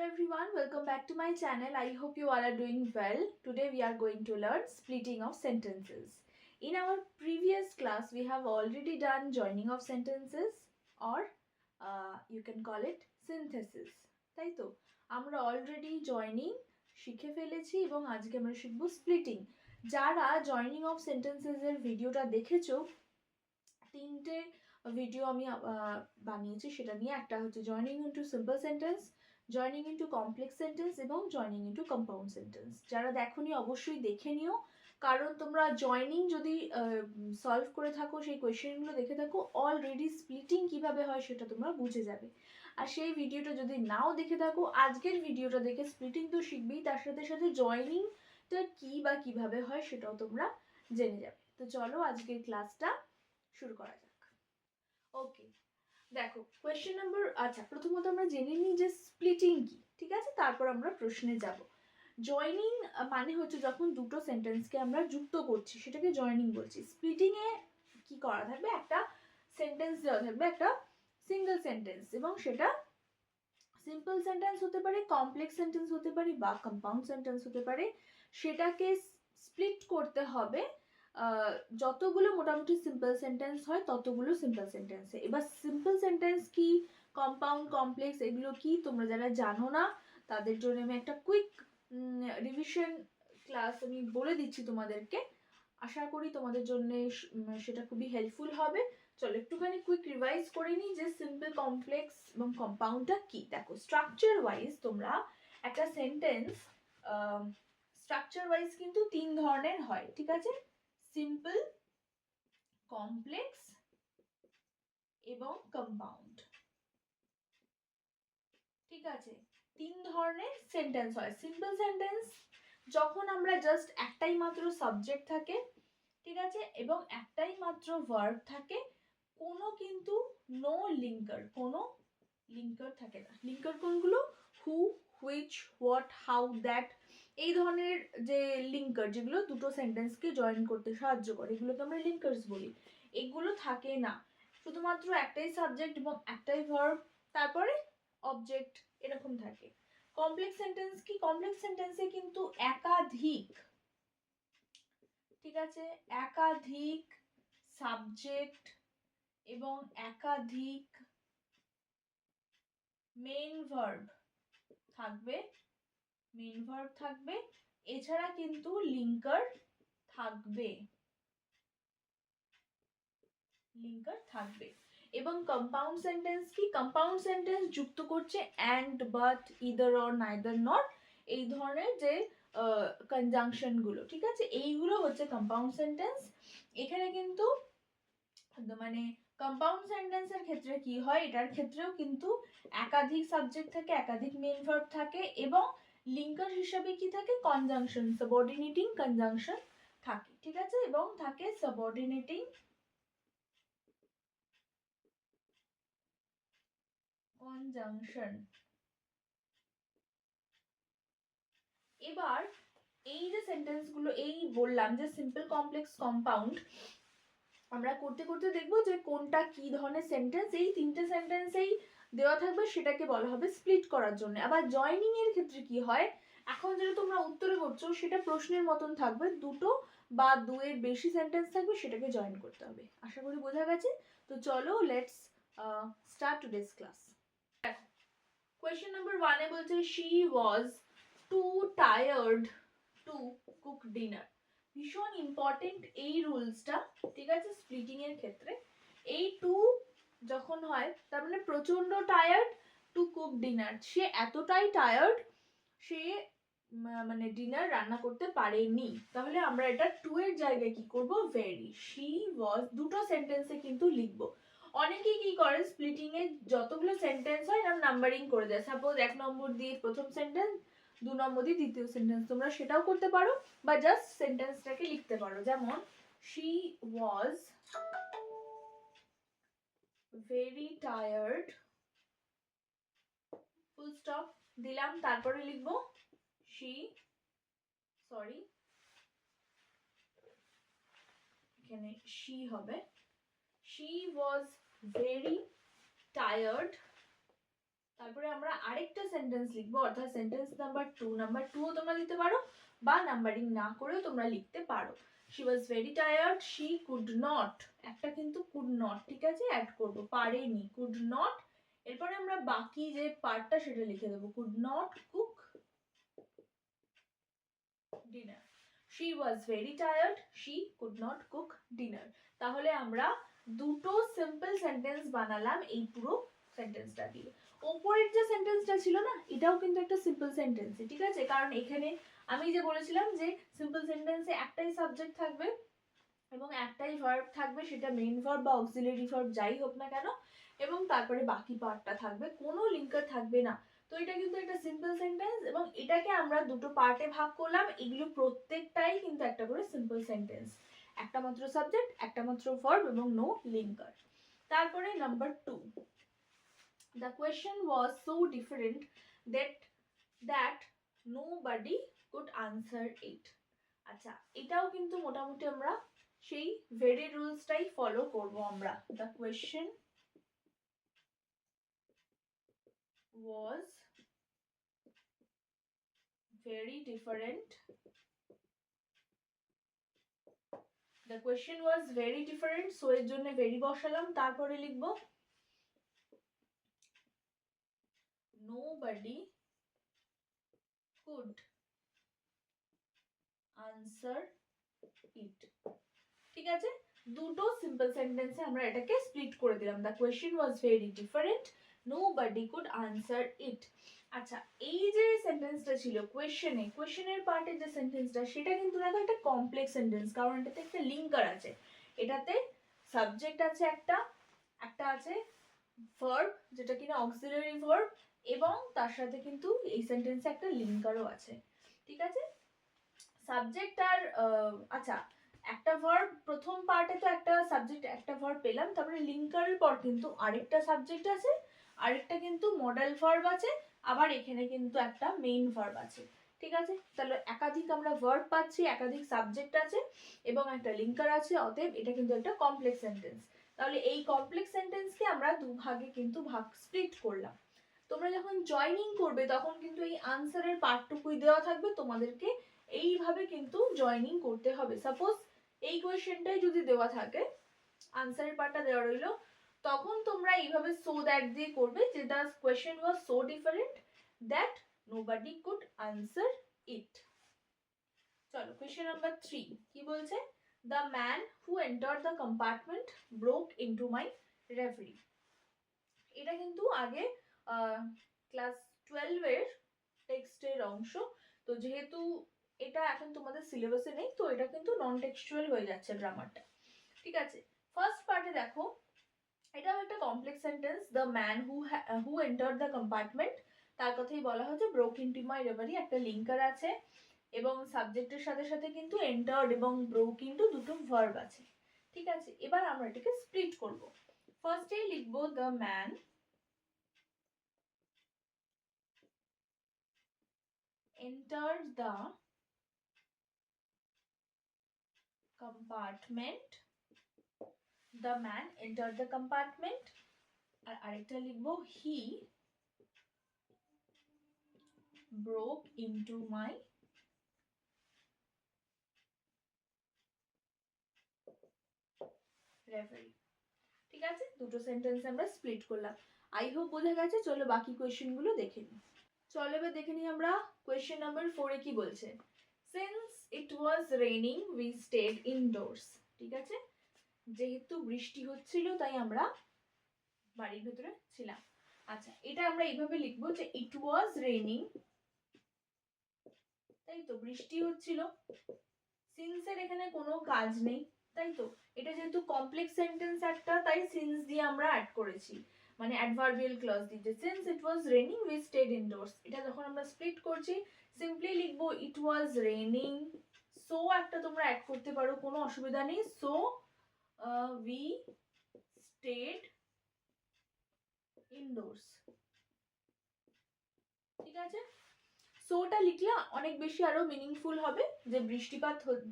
everyone, welcome back to my channel. I hope you all are doing well. Today we are going to learn splitting of sentences. In our previous class we have already done joining of sentences or you can call it synthesis. তাই তো আমরা already joining শিখে ফেলেছি এবং আজকে আমরা শিখব splitting. যারা জয়নিং অফ সেন্টেন্সেস এর ভিডিওটা দেখেছো, তিনটে ভিডিও আমি বানিয়েছি সেটা নিয়ে। একটা হচ্ছে joining into simple sentence, joining into complex sentence এবং জয়নিং ইনটু কম্পাউন্ড সেন্টেন্স। যারা দেখোনি অবশ্যই দেখে নিও, কারণ তোমরা জয়নিং যদি সলভ করে থাকো, সেই কোয়েশ্চেনগুলো দেখে থাকো, অলরেডি স্প্লিটিং কিভাবে হয় সেটা তোমরা বুঝে যাবে। আর সেই ভিডিওটা যদি নাও দেখে থাকো, আজকের ভিডিওটা দেখে স্প্লিটিং তো শিখবেই, তার সাথে সাথে জয়নিংটা কী বা কিভাবে হয় সেটাও তোমরা জেনে যাবে। তো চলো আজকের ক্লাসটা শুরু করা যাক। ওকে, দেখো কোয়েশ্চেন নাম্বার, আচ্ছা প্রথমত আমরা জেনে নিই যে স্প্লিটিং কি, ঠিক আছে? তারপর আমরা প্রশ্নে যাব। জয়নিং মানে হচ্ছে যখন দুটো সেন্টেন্সকে আমরা যুক্ত করছি সেটাকে জয়নিং বলছি। স্প্লিটিং এ কি করা থাকবে, একটা সেন্টেন্স দেওয়া থাকবে, একটা সিঙ্গেল সেন্টেন্স, এবং সেটা সিম্পল সেন্টেন্স হতে পারে, কমপ্লেক্স সেন্টেন্স হতে পারে বা কম্পাউন্ড সেন্টেন্স হতে পারে। সেটাকে স্প্লিট করতে হবে যতগুলো মোটামুটি সিম্পল সেন্টেন্স হয় ততগুলো সিম্পল সেন্টেন্সে। এবার সিম্পল সেন্টেন্স কি, কম্পাউন্ড, কমপ্লেক্স এগুলো কি, তোমরা যারা জানো না তাদের জন্য আমি একটা কুইক রিভিশন ক্লাস আমি বলে দিচ্ছি তোমাদেরকে। আশা করি তোমাদের জন্য সেটা খুবই হেল্পফুল হবে। চলো একটুখানি কুইক রিভাইজ করে নিই যে সিম্পল, কমপ্লেক্স এবং কম্পাউন্ডটা কি। দেখো স্ট্রাকচার ওয়াইজ তোমরা একটা সেন্টেন্স স্ট্রাকচার ওয়াইজ কিন্তু তিন ধরনের হয়, ঠিক আছে? সিম্পল, কমপ্লেক্স এবং কম্পাউন্ড, ঠিক আছে? তিন ধরনের সেন্টেন্স হয়। সিম্পল সেন্টেন্স যখন আমরা জাস্ট একটাই মাত্র সাবজেক্ট থাকে, ঠিক আছে, এবং একটাই মাত্র ভার্ব থাকে, কোনো কিন্তু নো লিঙ্কার, কোনো লিঙ্কার থাকে না। লিঙ্কার কোনগুলো? হু, হুইচ, হোয়াট, হাউ, দ্যাট, এই ধরনের যে লিঙ্কার যেগুলো দুটো সেন্টেন্সকে জয়েন করতে সাহায্য করে, এগুলোকে আমরা লিঙ্কার্স বলি। এগুলো থাকে না, শুধুমাত্র একটাই সাবজেক্ট এবং একটাই ভার্ব, তারপরে অবজেক্ট, এরকম থাকে। কমপ্লেক্স সেন্টেন্স কি? কমপ্লেক্স সেন্টেন্সে কিন্তু একাধিক, ঠিক আছে, একাধিক সাবজেক্ট এবং একাধিক মেইন ভার্ব থাকবে, মেইন ভার্ব থাকবে, এছাড়া কিন্তু লিঙ্কার থাকবে, লিঙ্কার থাকবে। এবং কম্পাউন্ড সেন্টেন্স কি? কম্পাউন্ড সেন্টেন্স যুক্ত করছে and, but, either, or, neither, not, এই ধরনের যে কনজাংশন গুলো, ঠিক আছে, এইগুলো হচ্ছে কম্পাউন্ড সেন্টেন্স। এখানে কিন্তু মানে কম্পাউন্ড সেন্টেন্সের ক্ষেত্রে কি হয়, এটার ক্ষেত্রেও কিন্তু একাধিক সাবজেক্ট থাকে, একাধিক মেইন ভার্ব থাকে, এবং লিঙ্কার হিসাবে কি থাকে? কনজাংশন, সাবঅর্ডিনেটিং কনজাংশন থাকে, ঠিক আছে, এবং থাকে সাবঅর্ডিনেটিং কনজাংশন। এবার এই যে সেন্টেন্সগুলো এই বললাম যে সিম্পল, কমপ্লেক্স, কম্পাউন্ড, আমরা করতে করতে দেখবো যে কোনটা কি ধরনের সেন্টেন্স। এই তিনটে সেন্টেন্সেই দেওয়া থাকবে, সেটাকে বলা হবে স্প্লিট করার জন্য। আবার জয়নিং এর ক্ষেত্রে কি হয়, এখন যেটা তোমরা উত্তরে করছো সেটা প্রশ্নের মতন থাকবে, দুটো বা দুয়ের বেশি সেন্টেন্স থাকবে, সেটাকে জয়েন করতে হবে। আশা করি বোঝা গেছে। তো চলো let's start today's class. Question number 1 এ বলছে she was two tired to cook dinner. ভীষণ ইম্পর্টেন্ট এই রুলসটা, ঠিক আছে, স্প্লিটিং এর ক্ষেত্রে। এই টু যখন হয় তার মানে প্রচন্ড টায়ার্ড, টু কুক ডিনার, সে এতটাই টায়ার্ড সে মানে ডিনার রান্না করতে পারেনি। তাহলে আমরা এটা টু এর জায়গায় কি করব? ভেরি। শি ওয়াজ দুটো সেন্টেন্সে কিন্তু লিখবো। অনেকেই কি করে স্প্লিটিং এ যতগুলো সেন্টেন্স হয় এরকম নাম্বারিং করে দেয়। সাপোজ 1 নম্বর দিয়ে প্রথম সেন্টেন্স, 2 নম্বর দিয়ে দ্বিতীয় সেন্টেন্স, তোমরা সেটাও করতে পারো, বা জাস্ট সেন্টেন্সটাকে লিখতে পারো। যেমন she was very tired, full stop দিলাম, তারপরে লিখবো শি, সরি এখানে শি হবে, শি ওয়াজ ভেরি টায়ার্ড তারপরে আমরা আরেকটা সেন্টেন্স লিখবো, অর্থাৎ সেন্টেন্স নাম্বার 2। নাম্বার 2ও তোমরা দিতে পারো বা নাম্বারিং না করেও তোমরা লিখতে পারো। She was very tired, she could not, একটা কিন্তু কুড নট, ঠিক আছে, অ্যাড করবো, পারেনি, কুড নট। এরপরে আমরা বাকি যে পার্টটা সেটা লিখে দেবো, could not cook dinner. She was very tired, she could not cook dinner. তাহলে আমরা দুটো সিম্পল সেন্টেন্স বানালাম এই পুরো সেন্টেন্সটা দিয়ে। ওপরের যে সেন্টেন্সটা ছিল না, এটাও কিন্তু একটা সিম্পল সেন্টেন্স, ঠিক আছে, কারণ এখানে আমি যে বলেছিলাম যে সিম্পল সেন্টেন্সে একটাই সাবজেক্ট থাকবে এবং একটাই ভার্ব থাকবে, সেটা মেইন ভার্ব বা অক্সিলারি ভার্ব যাই হোক না কেন, এবং তারপরে বাকি পার্টটা থাকবে, কোনো লিঙ্কার থাকবে না। তো এটা কিন্তু একটা সিম্পল সেন্টেন্স এবং এটাকে আমরা দুটো পার্টে ভাগ করলাম। এগুলো প্রত্যেকটাই কিন্তু একটা করে সিম্পল সেন্টেন্স, একটা মাত্র সাবজেক্ট, একটা মাত্র ভার্ব এবং নো লিঙ্কার। তারপরে number 2, the question was so different that nobody could answer it. আচ্ছা, এটাও কিন্তু মোটামুটি আমরা সেই ভেরি রুলসটাই ফলো করব আমরা। the question was very different, the question was very different, so এর জন্য ভেরি বসালাম। তারপরে লিখব nobody could answer it, ঠিক আছে। দুটো সিম্পল সেন্টেন্সে আমরা এটাকে স্প্লিট করে দিলাম, the question was very different, nobody could answer it। আচ্ছা, এই যে সেন্টেন্সটা ছিল কোয়েশ্চেনের পার্টের যে সেন্টেন্সটা, সেটা কিন্তু দেখো একটা কমপ্লেক্স সেন্টেন্স, কারণ এটাতে একটা লিঙ্কার আছে, এটাতে সাবজেক্ট আছে একটা আছে ভার্ব যেটা কিনা অক্সিলারি ভার্ব, এবং তার সাথে কিন্তু এই সেন্টেন্সে একটা লিঙ্কারও আছে, ঠিক আছে। সাবজেক্ট আর আচ্ছা, একটা ভার্ব প্রথম পার্টে তো একটা সাবজেক্ট একটা ভার্ব পেলাম, তারপরে লিঙ্কারের পর কিন্তু আরেকটা সাবজেক্ট আছে, আরেকটা কিন্তু মডেল ভার্ব আছে, আবার এখানে কিন্তু একটা মেইন ভার্ব আছে, ঠিক আছে। তাহলে একাধিক আমরা ভার্ব পাচ্ছি, একাধিক সাবজেক্ট আছে এবং একটা লিঙ্কার আছে, অতএব এটা কিন্তু একটা কমপ্লেক্স সেন্টেন্স। তাহলে এই কমপ্লেক্স সেন্টেন্সকে আমরা দুভাগে কিন্তু স্প্লিট করলাম। তোমরা যখন জয়নিং করবে তখন কিন্তু এই আনসারের পার্টটুকুই দেওয়া থাকবে, তোমাদেরকে এইভাবে কিন্তু জয়নিং করতে হবে। সাপোজ এই কোয়েশ্চেনটাই যদি দেওয়া থাকে, আনসারের পার্টটা দেওয়া রইলো, তখন তোমরা এইভাবে সো দ্যাট দিয়ে করবে যে the question was so different that nobody could answer it. চলো কোয়েশ্চেন নাম্বার 3 কি বলছে, the man who entered the compartment broke into my referee. এটা কিন্তু আগে ক্লাস 12 এর টেক্সটের অংশ, তো যেহেতু এটা এখন তোমাদের সিলেবাসে নেই, তো এটা কিন্তু নন টেক্সচুয়াল হয়ে যাচ্ছে গ্রামারটা, ঠিক আছে। ফার্স্ট পার্টে দেখো, এটাও একটা complex sentence, the man who entered the compartment, তার কথাই বলা হচ্ছে ব্রোক ইনটু মাই রেভারি, একটা লিঙ্কার আছে এবং সাবজেক্টের সাথে সাথে কিন্তু এন্টার্ড এবং ব্রোক ইনটু দুটো ভার্ব আছে, ঠিক আছে। এবার আমরা এটাকে স্প্লিট করব। ফার্স্টেই লিখবো the man entered the compartment, the man entered the compartment, আর আরেকটা লিখবো he broke into my reverie, ঠিক আছে। দুটো সেন্টেন্স আমরা স্প্লিট করলাম, আই হোপ বোঝা গেছে। চলো বাকি কোয়েশ্চেন গুলো দেখে নিই। চলো এবার দেখে নিই আমরা কোয়েশ্চেন নাম্বার 4 এ কি বলছে, since it was raining we stayed indoors, ঠিক আছে, যেহেতু বৃষ্টি হচ্ছিল তাই আমরা বাড়ির ভেতরে ছিলাম। আচ্ছা, এটা আমরা এইভাবে লিখবো যে ইট ওয়াজ রেইনিং, তাই তো, বৃষ্টি হচ্ছিল, সিন্সের এখানে কোনো কাজ নেই, তাই তো, এটা যেহেতু কমপ্লেক্স সেন্টেন্স একটা, তাই সিন্স দিয়ে আমরা অ্যাড করেছি, মানে অ্যাডভার্বিয়াল ক্লজ দিয়ে, since it was raining we stayed indoors. এটা যখন আমরা স্প্লিট করছি সিম্পলি লিখবো ইট ওয়াজ রেইনিং, সো একটা তোমরা অ্যাড করতে পারো, কোনো অসুবিধা নেই, সো উই স্টেড ইনডোরস, ঠিক আছে। সোটা লিখলে অনেক বেশি আরো মিনিংফুল হবে, যে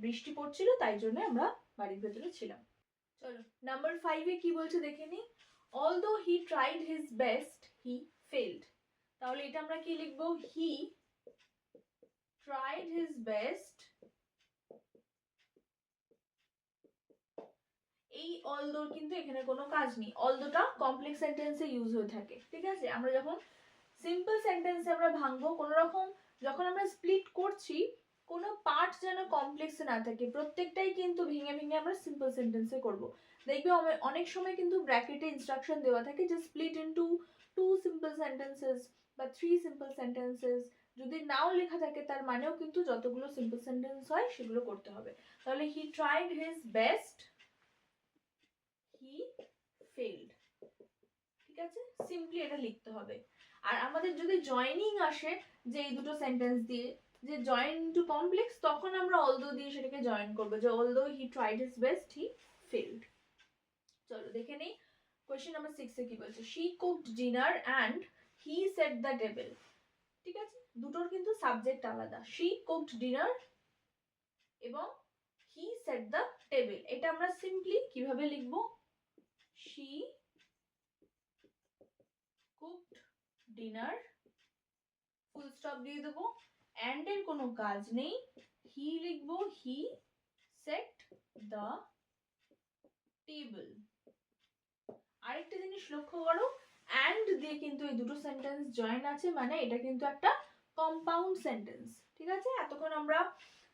বৃষ্টি পড়ছিল তাই জন্য আমরা বাড়ির ভেতরে ছিলাম। চলো নাম্বার 5 এ কি বলছে দেখে নি, although he tried his best he failed. তাহলে এটা আমরা কি লিখবো? He tried his best. এই অলদোর কিন্তু এখানে কোনো কাজ নেই, অলদোটা কমপ্লেক্স সেন্টেন্সে ইউজ হয়ে থাকে, ঠিক আছে? আমরা যখন সিম্পল সেন্টেন্সে আমরা ভাঙবো, কোনো রকম যখন আমরা স্প্লিট করছি কোনো পার্ট যেন কমপ্লেক্সে না থাকে, প্রত্যেকটাই কিন্তু ভেঙে ভেঙে আমরা সিম্পল সেন্টেন্সে করব। দেখবে অনেক সময় কিন্তু ব্র্যাকেটে ইনস্ট্রাকশন দেওয়া থাকে যে স্প্লিট ইনটু 2 সিম্পল সেন্টেন্সেস বা 3 সিম্পল সেন্টেন্সেস। যদি নাও লেখা থাকে তার মানেও কিন্তু যতগুলো সিম্পল সেন্টেন্স হয় সেগুলো করতে হবে। তাহলে he tried his best, he failed, ঠিক আছে? সিম্পলি এটা লিখতে হবে। আর আমাদের যদি জয়েনিং আসে যে এই দুটো সেন্টেন্স দিয়ে যে জয়েন টু কমপ্লেক্স, তখন আমরা অলদো দিয়ে সেটাকে জয়েন করব, যে although he tried his best he failed. চলো দেখে নেই কোশ্চেন নাম্বার 6 এ কি বলছে। She cooked dinner and he said the table. ঠিক আছে, দুটোর কিন্তু সাবজেক্ট আলাদা। শি কুকড ডিনার এবং হি সেট দ্য টেবিল। এটা আমরা সিম্পলি কিভাবে লিখবো? She cooked dinner, full stop দিয়ে দেবো, অ্যান্ড এর কোনো কাজ নেই, হি লিখবো, হি সেট দ্য টেবিল। আরেকটা জিনিস লক্ষ্য করো, অ্যান্ড দিয়ে কিন্তু এই দুটো সেন্টেন্স জয়েন আছে, মানে এটা কিন্তু একটা কম্পাউন্ড সেন্টেন্স, ঠিক আছে? এতক্ষণ আমরা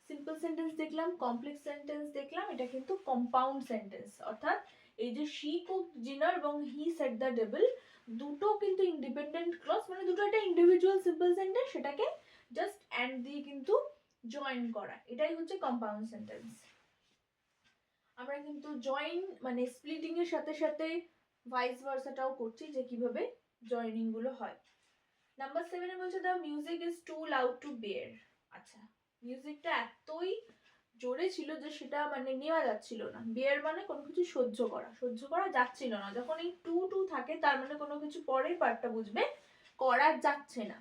সিম্পল সেন্টেন্স দেখলাম, কমপ্লেক্স সেন্টেন্স দেখলাম, এটা কিন্তু কম্পাউন্ড সেন্টেন্স। অর্থাৎ এই যে শি কুকড ডিনার এবং হি সেট দ্য টেবিল, দুটো কিন্তু ইন্ডিপেন্ডেন্ট ক্লজ, মানে দুটো একটা ইন্ডিভিজুয়াল সিম্পল সেন্টেন্স, সেটাকে জাস্ট অ্যান্ড দিয়ে কিন্তু জয়েন করা, এটাই হচ্ছে কম্পাউন্ড সেন্টেন্স। আমরা কিন্তু জয়েন মানে স্প্লিটিং এর সাথে সাথে ভাইস ভার্সাটাও করছি, যে কিভাবে জয়েনিং গুলো হয়। নাম্বার 7 এ বলছে the music is too loud to bear. আচ্ছা, মিউজিকটা এতই জোরে ছিল যে সেটা মানে নেওয়া যাচ্ছিল না। বেয়ার মানে কোনো কিছু সহ্য করা, সহ্য করা যাচ্ছিল না। যখন এই টু টু থাকে তার মানে কোনো কিছু পরের পার্টটা বুঝবে করা যাচ্ছে না,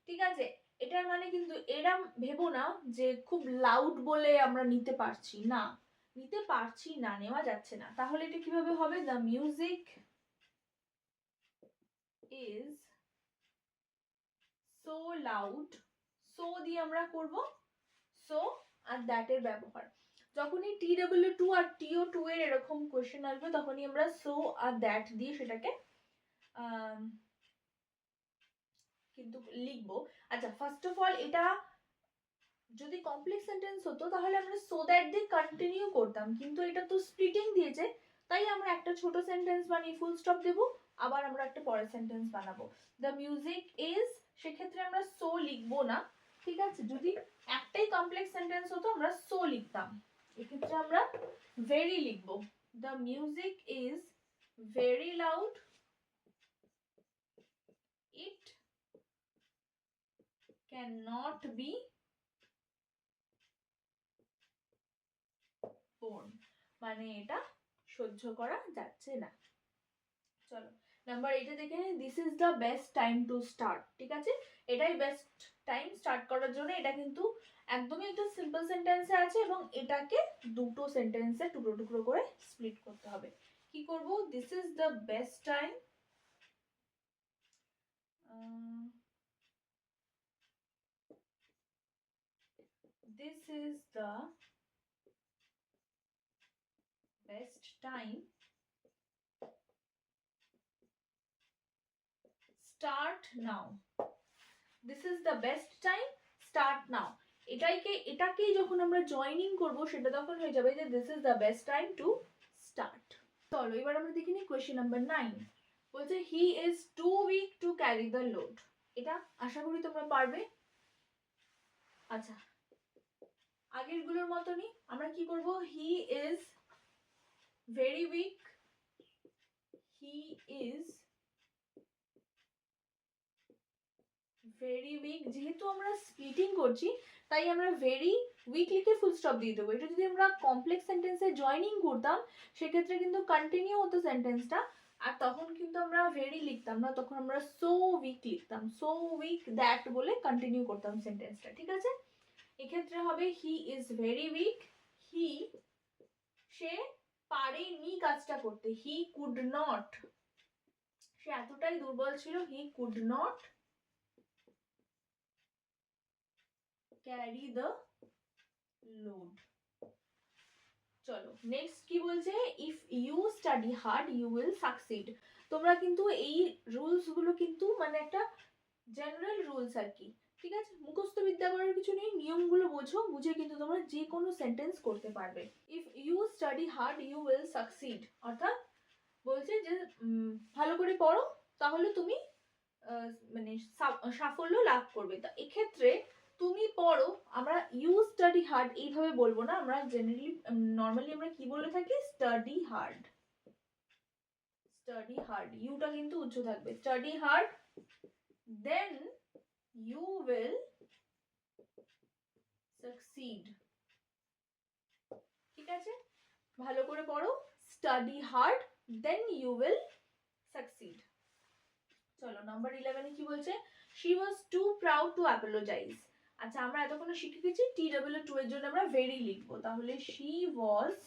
ঠিক আছে? এটার মানে কিন্তু এরম ভেবো না যে খুব লাউড বলে আমরা নিতে পারছি না, নিতে পারছি না, নেওয়া যাচ্ছে না। তাহলে এটা কিভাবে হবে? The music is so loud, so দিয়ে আমরা করব সো আর দ্যাট এর ব্যবহার। যখনই TW2 আর TO2 এর এরকম কোশ্চেন আসবে তখনই আমরা সো আর দ্যাট দিয়ে সেটাকে কিন্তু লিখবো। আচ্ছা, ফার্স্ট অফ অল এটা যদি কমপ্লেক্স সেন্টেন্স হতো তাহলে আমরা সো দ্যাট দিয়ে কন্টিনিউ করতাম, কিন্তু এটা তো স্প্লিটিং দিয়েছে, তাই আমরা একটা ছোট সেন্টেন্স বানিয়ে ফুল স্টপ দেবো, আবার আমরা একটা পরের সেন্টেন্স বানাবো। দ্য মিউজিক ইজ, সেক্ষেত্রে আমরা সো লিখবো না, ঠিক আছে? যদি একটাই কমপ্লেক্স সেন্টেন্স হতো আমরা সো লিখতাম, এক্ষেত্রে আমরা ভেরি লিখবো। The music is very loud, it can not be borne, মানে এটা সহ্য করা যাচ্ছে না। চলো নাম্বার 8 এ দেখে নিই। This is the best time to start, ঠিক আছে? এটাই বেস্ট টাইম স্টার্ট করার জন্য। এটা কিন্তু একদমই একটা সিম্পল সেন্টেন্সে আছে এবং এটাকে দুটো সেন্টেন্সে টুকরো টুকরো করে স্প্লিট করতে হবে। কি করব? This is the best time, this is the best time start now, this is the best time start now. এটাকেই যখন আমরা জয়েনিং করব সেটা তখন হয়ে যাবে যে this is the best time to start. চলো এবার আমরা দেখি নি কোয়েশ্চেন নাম্বার 9। বলছে he is too weak to carry the load. এটা আশা করি তোমরা পারবে। আচ্ছা, আগের গুলোর মতনই আমরা কি করব? He is very weak, he is very weak. যেহেতু আমরা স্প্লিটিং করছি তাই আমরা ভেরি উইক লিখে ফুল স্টপ দিয়ে দেবো। এটা যদি আমরা কমপ্লেক্স সেন্টেন্সে জয়েনিং করতাম সেক্ষেত্রে কিন্তু কন্টিনিউ হতো সেন্টেন্সটা, আর তখন কিন্তু আমরা ভেরি লিখতাম না, তখন আমরা সো উইক লিখতাম, সো উইক দ্যাট বলে কন্টিনিউ করতাম সেন্টেন্সটা, ঠিক আছে? এক্ষেত্রে হবে হি ইজ ভেরি উইক, হি সে পারেনি কাজটা করতে, হি কুড নট, সে এতটাই দুর্বল ছিল, he could not carry the load. চলো নেক্সট কি বলছে, if you study hard you will succeed. তোমরা কিন্তু এই রুলস গুলো কিন্তু মানে একটা জেনারেল রুলস আর কি, ঠিক আছে, মুখস্থ বিদ্যা করার কিছু নেই, নিয়মগুলো বোঝো, বুঝে কিন্তু তোমরা যে কোনো সেন্টেন্স করতে পারবে। If you study hard you will succeed অর্থাৎ বলছে যে ভালো করে পড়ো তাহলে তুমি মানে সাফল্য লাভ করবে। তা এক্ষেত্রে তুমি পড়ো, আমরা ইউ স্টাডি হার্ড এইভাবে বলবো না, আমরা জেনারেলি নর্মালি আমরা কি বলে থাকি, স্টাডি হার্ড। স্টাডি হার্ড, ইউটা কিন্তু উচ্চ থাকবে। Study hard then you will succeed. ঠিক আছে, ভালো করে পড়ো, study hard then you will succeed. চলো নাম্বার 11 কি বলছে, she was too proud to apologise. আচ্ছা আমরা এতক্ষণ শিখে গেছি TW2 এর জন্য আমরা ভেরি লিখবো, তাহলে she was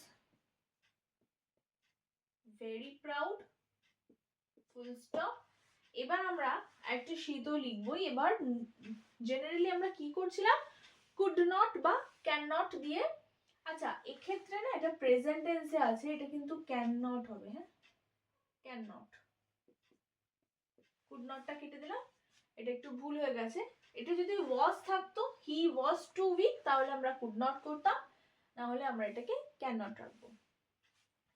very proud full stop. এবার আমরা একটা শীতও লিখবো। এবার জেনারেলি আমরা কি করছিলাম, কুড নট বা ক্যান নট দিয়ে। আচ্ছা এক্ষেত্রে না এটা প্রেজেন্ট টেন্সে আছে, এটা কিন্তু ক্যান নট হবে। হ্যাঁ ক্যান নট, কুড নটটা কেটে দিলাম, এটা একটু ভুল হয়ে গেছে। এটা যদি ওয়াজ থাকতো, হি ওয়াজ টু উইক, তাহলে আমরা কুড নট করতাম, না হলে আমরা এটাকে ক্যান নট রাখবো।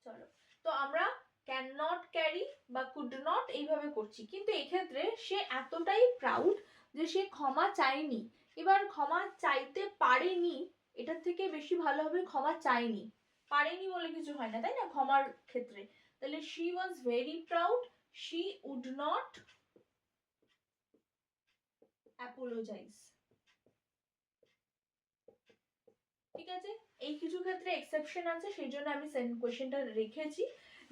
চলো, তো আমরা ক্যান নট ক্যারি বা কুড নট এইভাবে করছি, কিন্তু এক্ষেত্রে সে এতটাই প্রাউড যে সে ক্ষমা চায়নি। এবার ক্ষমা চাইতে পারেনি, এটার থেকে বেশি ভালো হবে ক্ষমা চায়নি। পারেনি বলে কিছু হয় না, তাই না, ক্ষমার ক্ষেত্রে। তাহলে she was very proud, she would not apologise. ঠিক আছে, এই কিছু ক্ষেত্রে এক্সেপশন আছে, সেই জন্য আমি কোয়েশ্চেনটা রেখেছি,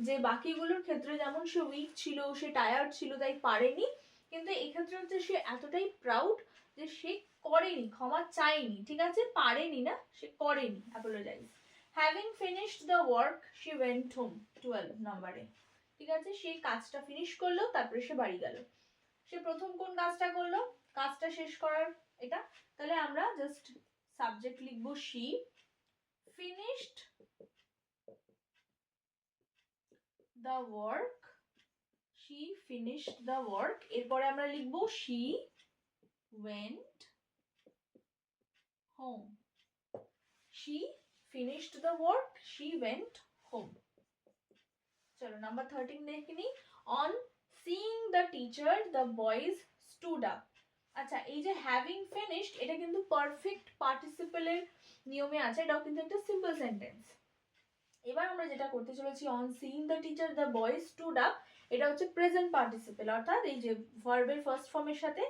যে বাকিগুলোর ক্ষেত্রে যেমন সে উইক ছিল, সে টায়ার্ড ছিল তাই পারেনি, কিন্তু এক্ষেত্রে হচ্ছে সে এতটাই প্রাউড যে সে করেনি, ক্ষমা চায়নি। ঠিক আছে, পারেনি না, সে করেনি, apologise. Having finished the work she went home, 12 নম্বরে। ঠিক আছে, সে কাজটা ফিনিশ করলো, তারপরে সে বাড়ি গেল। সে প্রথম কোন কাজটা করলো, কাজটা শেষ করার এটা, তাহলে আমরা জাস্ট সাবজেক্ট লিখবো she finished the work, she finished the work। এরপরে আমরা লিখবো she went home, she finished the work, she went home। চলো নাম্বার 13 দেখে নি। on seeing the teacher the boys stood up। আচ্ছা এই যে হ্যাভিং ফিনিশড, এটা কিন্তু পারফেক্ট পার্টিসিপেলের নিয়মে আছে, এটাও কিন্তু একটা সিম্পল সেন্টেন্স। এবার আমরা যেটা করতে চলেছি, on seeing the teacher the boys stood up, এটা হচ্ছে প্রেজেন্ট পার্টিসিপেল, অর্থাৎ এই যে ভার্বের ফার্স্ট ফর্মের সাথে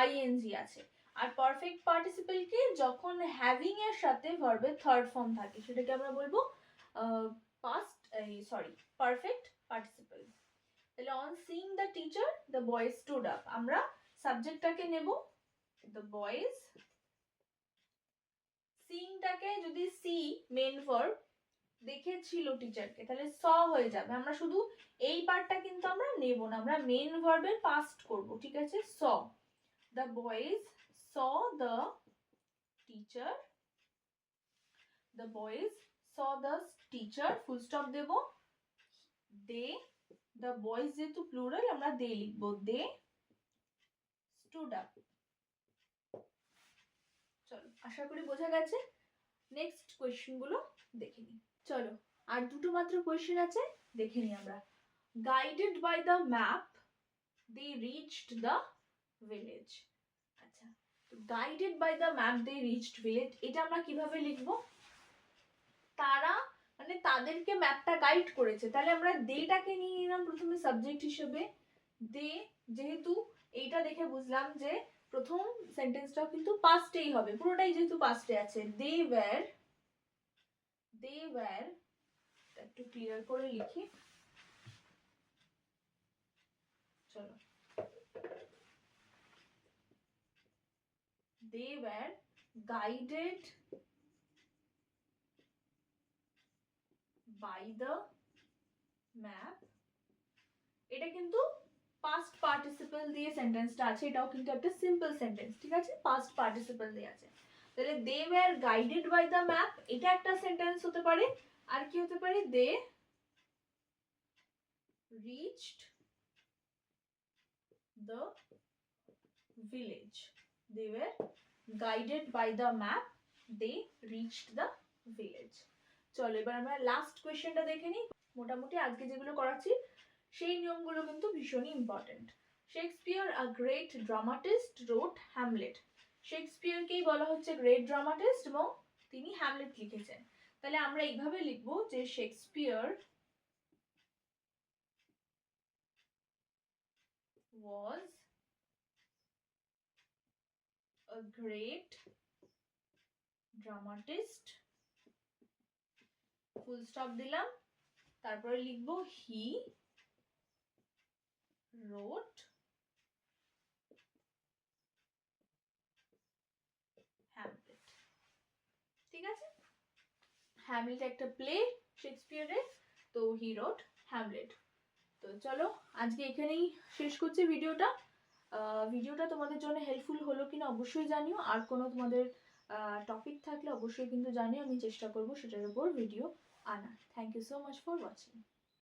আইএনজি আছে। আর পারফেক্ট পার্টিসিপেলকে যখন হ্যাভিং এর সাথে ভার্বের থার্ড ফর্ম থাকে সেটাকে আমরা বলবো পারফেক্ট পার্টিসিপেল। তাহলে on seeing the teacher the boys stood up, আমরা সাবজেক্টটাকে নেব দ্য বয়েজ, সিইংটাকে যদি সি মেন ভার্ব, দেখেছিল টিচারকে, তাহলে স হয়ে যাবে। আমরা শুধু এই পার্টটা কিন্তু আমরা নেব না, আমরা মেন ভার্বের পাস্ট করব। ঠিক আছে, saw the boys saw the teacher, the boys saw the teacher, full stop দেব। দে, দ্য বয়েজ যেহেতু প্লুরাল আমরা দে লিখব, দে স্টুড আপ। চলো আশা করি বোঝা গেছে। নেক্সট কোয়েশ্চেন গুলো দেখে নিই। চলো আর দুটো মাত্র কোয়েশ্চেন আছে, দেখে নিই আমরা। Guided by the map they reached the village। আচ্ছা, তো guided by the map they reached village, এটা আমরা কিভাবে লিখবো, তারা মানে তাদেরকে ম্যাপটা গাইড করেছে, তাহলে আমরা দেটাকে নিয়ে নিলাম প্রথমে সাবজেক্ট হিসেবে। দে, যেহেতু এইটা দেখে বুঝলাম যে প্রথম সেন্টেন্সটাও কিন্তু পাস্টেই হবে, পুরোটাই যেহেতু পাস্টে আছে। দে ওয়্যার একটু ক্লিয়ার করে লিখি। চলো, they were guided by the map, এটা কিন্তু পাস্ট পার্টিসিপল দিয়ে সেন্টেন্সটা আছে, এটাও কিন্তু একটা সিম্পল সেন্টেন্স। ঠিক আছে, পাস্ট পার্টিসিপল দিয়ে আছে। তাহলে they were guided by the map, এটা একটা সেন্টেন্স হতে পারে। আর কি হতে পারে, they reached the village, they were guided by the map, they reached the village. চলো এবার আমরা লাস্ট কোয়েশ্চেনটা দেখে নিই। মোটামুটি আজকে যেগুলো করাচ্ছি সেই নিয়মগুলো কিন্তু ভীষণই important. Shakespeare a great dramatist wrote Hamlet, শেক্সপিয়ারকেই বলা হচ্ছে গ্রেট ড্রামাটিস্ট এবং তিনি হ্যামলেট লিখেছেন। তাহলে আমরা এইভাবে লিখবো যে Shakespeare was a great dramatist, full stop দিলাম, তারপরে লিখবো হি রোট হ্যামলেট। ঠিক আছে, হ্যামলেট একটা প্লে শেক্সপিয়ারের, তো হি রোট হ্যামলেট। তো চলো আজকে এখানেই শেষ করছি ভিডিওটা। ভিডিওটা তোমাদের জন্য হেল্পফুল হলো কিনা অবশ্যই জানিও, আর কোনো তোমাদের টপিক থাকলে অবশ্যই কিন্তু জানিও, আমি চেষ্টা করবো সেটার উপর ভিডিও আনার। Thank you so much for watching.